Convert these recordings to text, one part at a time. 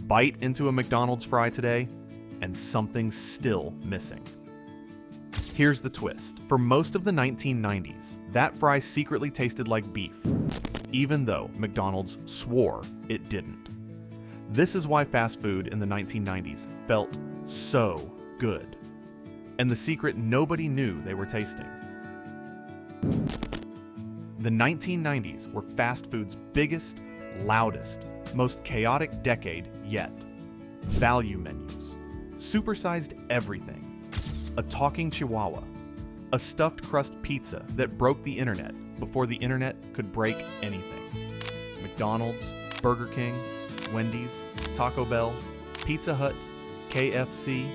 Bite into a McDonald's fry today, and something's still missing. Here's the twist. For most of the 1990s, that fry secretly tasted like beef, even though McDonald's swore it didn't. This is why fast food in the 1990s felt so good, and the secret nobody knew they were tasting. The 1990s were fast food's biggest, loudest, most chaotic decade yet. Value menus, supersized everything, a talking Chihuahua, a stuffed crust pizza that broke the internet before the internet could break anything. McDonald's, Burger King, Wendy's, Taco Bell, Pizza Hut, KFC,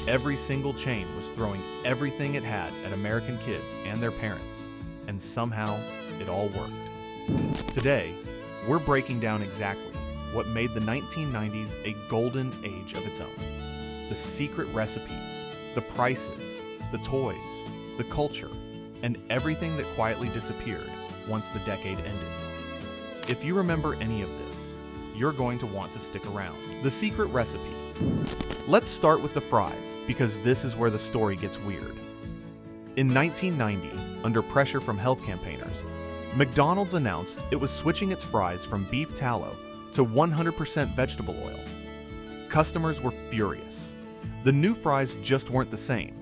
every single chain was throwing everything it had at American kids and their parents, and somehow it all worked. Today, we're breaking down exactly what made the 1990s a golden age of its own. The secret recipes, the prices, the toys, the culture, and everything that quietly disappeared once the decade ended. If you remember any of this, you're going to want to stick around. The secret recipe. Let's start with the fries, because this is where the story gets weird. In 1990, under pressure from health campaigners, McDonald's announced it was switching its fries from beef tallow to 100% vegetable oil. Customers were furious. The new fries just weren't the same,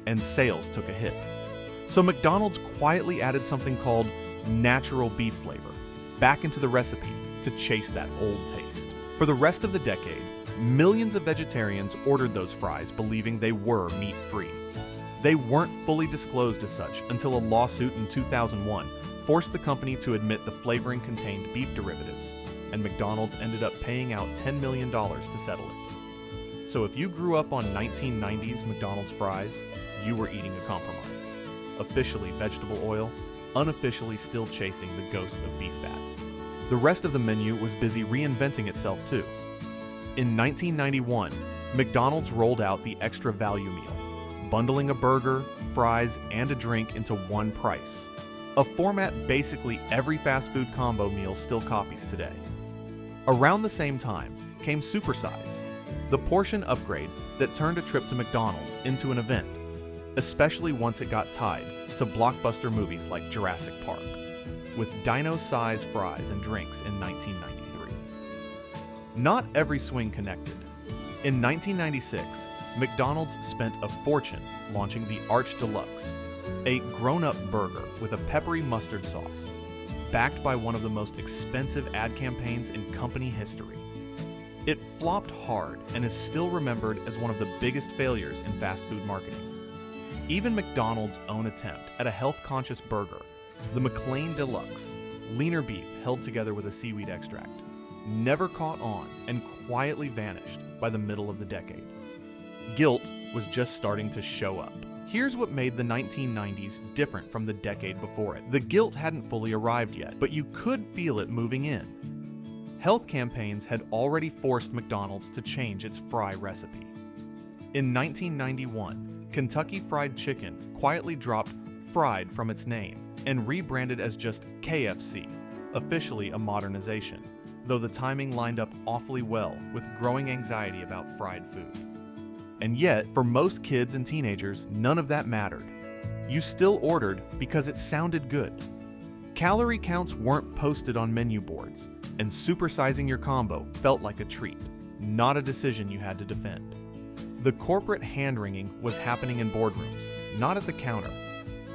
and sales took a hit. So McDonald's quietly added something called natural beef flavor back into the recipe to chase that old taste. For the rest of the decade, millions of vegetarians ordered those fries believing they were meat-free. They weren't fully disclosed as such until a lawsuit in 2001 forced the company to admit the flavoring contained beef derivatives, and McDonald's ended up paying out $10 million to settle it. So if you grew up on 1990s McDonald's fries, you were eating a compromise. Officially vegetable oil, unofficially still chasing the ghost of beef fat. The rest of the menu was busy reinventing itself too. In 1991, McDonald's rolled out the extra value meal, bundling a burger, fries, and a drink into one price. A format basically every fast food combo meal still copies today. Around the same time came Supersize, the portion upgrade that turned a trip to McDonald's into an event, especially once it got tied to blockbuster movies like Jurassic Park, with dino-sized fries and drinks in 1993. Not every swing connected. In 1996, McDonald's spent a fortune launching the Arch Deluxe, a grown-up burger with a peppery mustard sauce, backed by one of the most expensive ad campaigns in company history. It flopped hard and is still remembered as one of the biggest failures in fast food marketing. Even McDonald's own attempt at a health-conscious burger, the McLean Deluxe, leaner beef held together with a seaweed extract, never caught on and quietly vanished by the middle of the decade. Guilt was just starting to show up. Here's what made the 1990s different from the decade before it. The guilt hadn't fully arrived yet, but you could feel it moving in. Health campaigns had already forced McDonald's to change its fry recipe. In 1991, Kentucky Fried Chicken quietly dropped fried from its name and rebranded as just KFC, officially a modernization, though the timing lined up awfully well with growing anxiety about fried food. And yet, for most kids and teenagers, none of that mattered. You still ordered because it sounded good. Calorie counts weren't posted on menu boards, and supersizing your combo felt like a treat, not a decision you had to defend. The corporate hand-wringing was happening in boardrooms, not at the counter.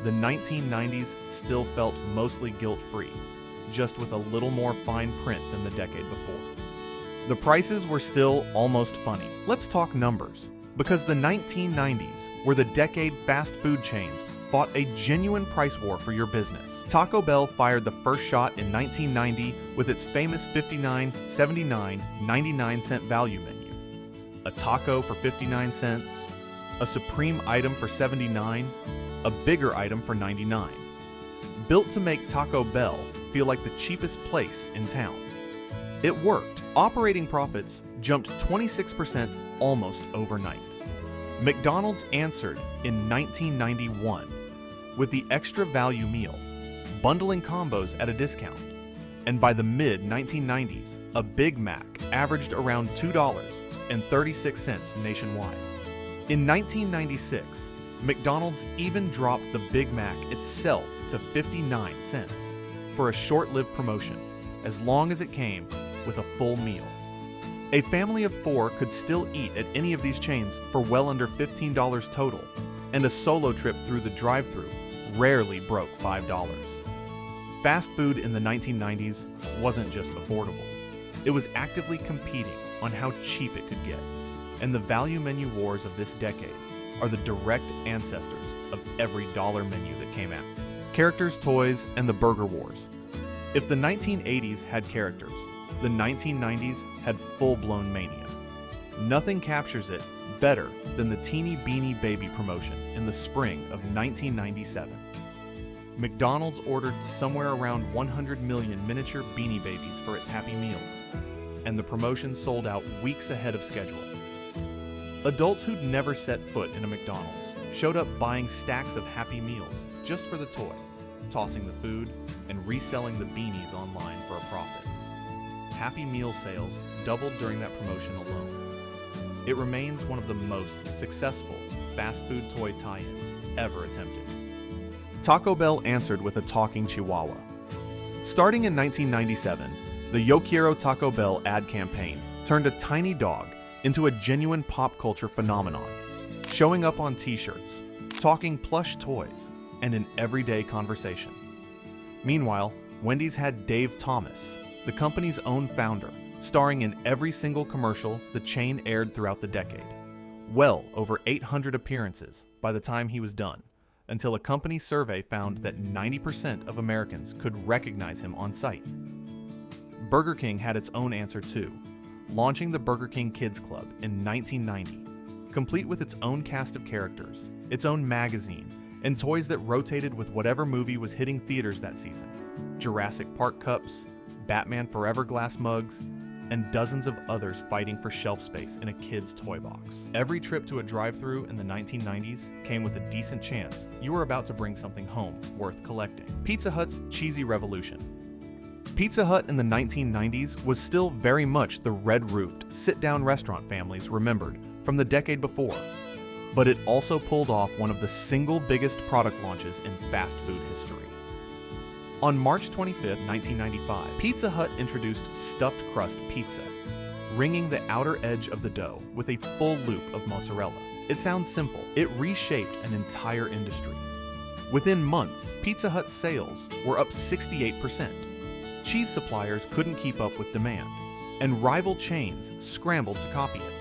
The 1990s still felt mostly guilt-free, just with a little more fine print than the decade before. The prices were still almost funny. Let's talk numbers, because the 1990s were the decade fast food chains fought a genuine price war for your business. Taco Bell fired the first shot in 1990 with its famous $59, $79, 99-cent value menu. A taco for 59 cents, a supreme item for 79, a bigger item for 99. Built to make Taco Bell feel like the cheapest place in town. It worked. Operating profits jumped 26% almost overnight. McDonald's answered in 1991 with the extra value meal, bundling combos at a discount. and by the mid-1990s, a Big Mac averaged around $2.36 nationwide. In 1996, McDonald's even dropped the Big Mac itself to 59 cents for a short-lived promotion, as long as it came with a full meal. A family of 4 could still eat at any of these chains for well under $15 total, and a solo trip through the drive-thru rarely broke $5. Fast food in the 1990s wasn't just affordable. It was actively competing on how cheap it could get, and the value menu wars of this decade are the direct ancestors of every dollar menu that came out. Characters, toys, and the burger wars. If the 1980s had characters, the 1990s had full-blown mania. Nothing captures it better than the Teenie Beanie Baby promotion in the spring of 1997. McDonald's ordered somewhere around 100 million miniature Beanie Babies for its Happy Meals, and the promotion sold out weeks ahead of schedule. Adults who'd never set foot in a McDonald's showed up buying stacks of Happy Meals just for the toy, tossing the food, and reselling the beanies online for a profit. Happy Meal sales doubled during that promotion alone. It remains one of the most successful fast food toy tie-ins ever attempted. Taco Bell answered with a talking Chihuahua. Starting in 1997, the Yo Quiero Taco Bell ad campaign turned a tiny dog into a genuine pop culture phenomenon, showing up on t-shirts, talking plush toys, and in everyday conversation. Meanwhile, Wendy's had Dave Thomas, the company's own founder, starring in every single commercial the chain aired throughout the decade. Well over 800 appearances by the time he was done, until a company survey found that 90% of Americans could recognize him on sight. Burger King had its own answer too, launching the Burger King Kids Club in 1990, complete with its own cast of characters, its own magazine, and toys that rotated with whatever movie was hitting theaters that season. Jurassic Park cups, Batman Forever glass mugs, and dozens of others fighting for shelf space in a kid's toy box. Every trip to a drive-thru in the 1990s came with a decent chance you were about to bring something home worth collecting. Pizza Hut's cheesy revolution. Pizza Hut in the 1990s was still very much the red-roofed, sit-down restaurant families remembered from the decade before, but it also pulled off one of the single biggest product launches in fast food history. On March 25, 1995, Pizza Hut introduced stuffed crust pizza, ringing the outer edge of the dough with a full loop of mozzarella. It sounds simple. It reshaped an entire industry. Within months, Pizza Hut's sales were up 68%. Cheese suppliers couldn't keep up with demand, and rival chains scrambled to copy it.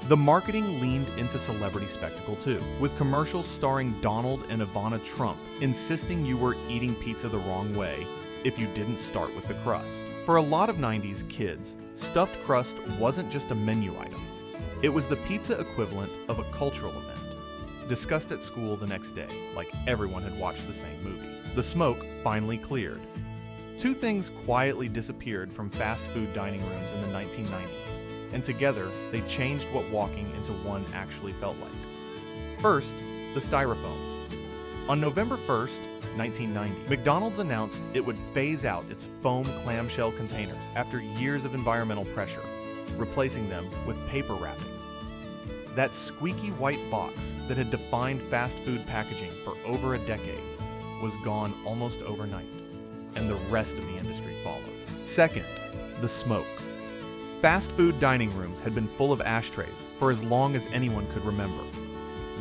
The marketing leaned into celebrity spectacle too, with commercials starring Donald and Ivana Trump insisting you were eating pizza the wrong way if you didn't start with the crust. For a lot of 90s kids, stuffed crust wasn't just a menu item. It was the pizza equivalent of a cultural event, discussed at school the next day, like everyone had watched the same movie. The smoke finally cleared. Two things quietly disappeared from fast food dining rooms in the 1990s. And together, they changed what walking into one actually felt like. First, the Styrofoam. On November 1st, 1990, McDonald's announced it would phase out its foam clamshell containers after years of environmental pressure, replacing them with paper wrapping. That squeaky white box that had defined fast food packaging for over a decade was gone almost overnight, and the rest of the industry followed. Second, the smoke. Fast food dining rooms had been full of ashtrays for as long as anyone could remember.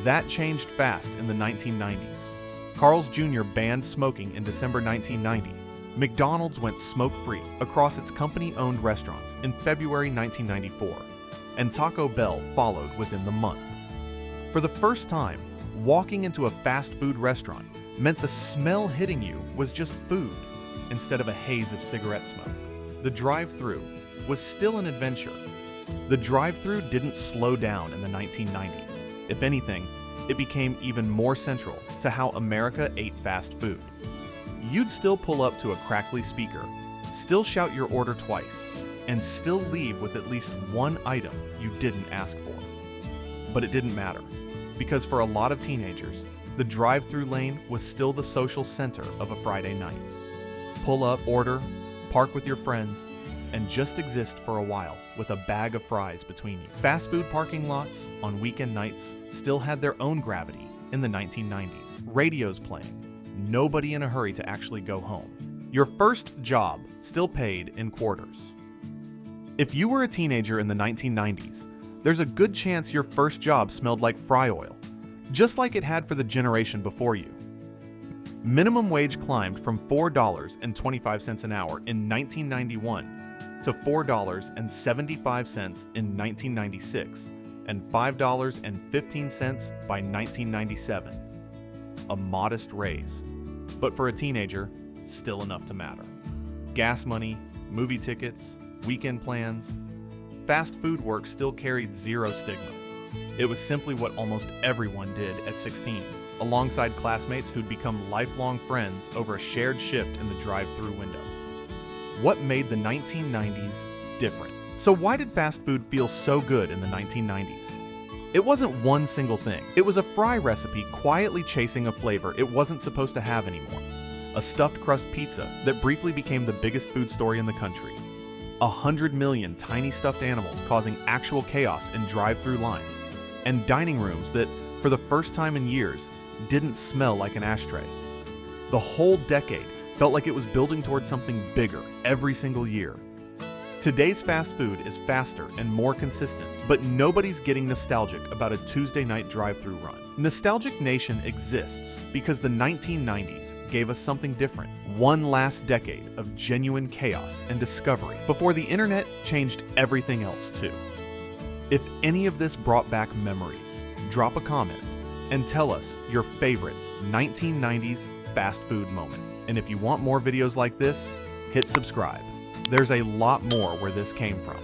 That changed fast in the 1990s. Carl's Jr. banned smoking in December 1990. McDonald's went smoke-free across its company-owned restaurants in February 1994, and Taco Bell followed within the month. For the first time, walking into a fast food restaurant meant the smell hitting you was just food instead of a haze of cigarette smoke. The drive-thru was still an adventure. The drive-thru didn't slow down in the 1990s. If anything, it became even more central to how America ate fast food. You'd still pull up to a crackly speaker, still shout your order twice, and still leave with at least one item you didn't ask for. But it didn't matter, because for a lot of teenagers, the drive-thru lane was still the social center of a Friday night. Pull up, order, park with your friends, and just exist for a while with a bag of fries between you. Fast food parking lots on weekend nights still had their own gravity in the 1990s. Radios playing, nobody in a hurry to actually go home. Your first job still paid in quarters. If you were a teenager in the 1990s, there's a good chance your first job smelled like fry oil, just like it had for the generation before you. Minimum wage climbed from $4.25 an hour in 1991 to $4.75 in 1996 and $5.15 by 1997. A modest raise, but for a teenager, still enough to matter. Gas money, movie tickets, weekend plans. Fast food work still carried zero stigma. It was simply what almost everyone did at 16, alongside classmates who'd become lifelong friends over a shared shift in the drive-thru window. What made the 1990s different? So why did fast food feel so good in the 1990s? It wasn't one single thing. It was a fry recipe quietly chasing a flavor it wasn't supposed to have anymore. A stuffed crust pizza that briefly became the biggest food story in the country. 100 million tiny stuffed animals causing actual chaos in drive-thru lines. And dining rooms that, for the first time in years, didn't smell like an ashtray. The whole decade felt like it was building towards something bigger every single year. Today's fast food is faster and more consistent, but nobody's getting nostalgic about a Tuesday night drive-thru run. Nostalgic Nation exists because the 1990s gave us something different. One last decade of genuine chaos and discovery before the internet changed everything else too. If any of this brought back memories, drop a comment and tell us your favorite 1990s fast food moment. And if you want more videos like this, hit subscribe. There's a lot more where this came from.